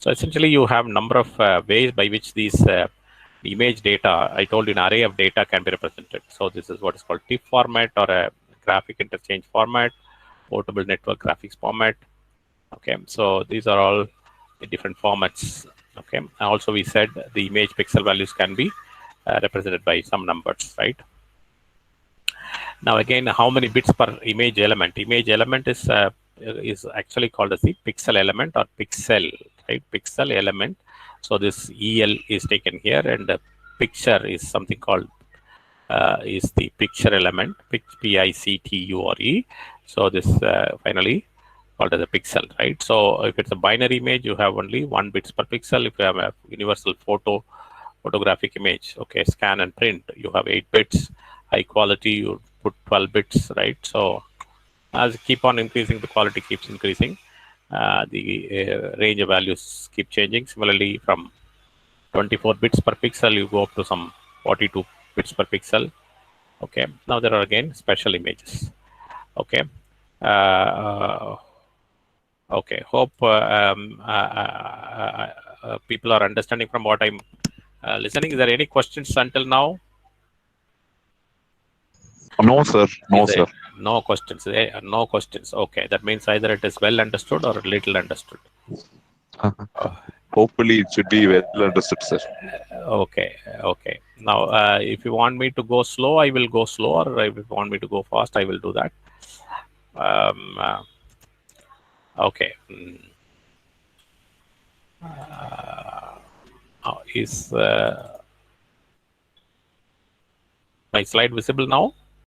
So essentially, you have number of ways by which these image data, I told you, an array of data can be represented. So this is what is called TIFF format, or a graphic interchange format, portable network graphics format. Okay, so these are all the different formats. Okay, and also we said the image pixel values can be represented by some numbers, right? Now again, how many bits per image element? Image element is actually called as the pixel element or pixel, right? Pixel element. So this EL is taken here, and the picture is something called is the picture element, PICTURE. So this finally called as a pixel, right? So if it's a binary image, you have only 1 bits per pixel. If you have a universal photographic image, okay, scan and print, you have 8 bits. High quality, you put 12 bits, right? So as you keep on increasing, the quality keeps increasing. The range of values keep changing. Similarly, from 24 bits per pixel, you go up to some 42 bits per pixel. Okay, now there are again special images. Okay, okay, hope people are understanding from what I'm listening. Is there any questions until now? No, sir. No, sir. No questions. No questions. Okay, that means either it is well understood or little understood. Hopefully, it should be well understood, sir. Okay, okay. Now, if you want me to go slow, I will go slow, or if you want me to go fast, I will do that. Okay. Is my slide visible now?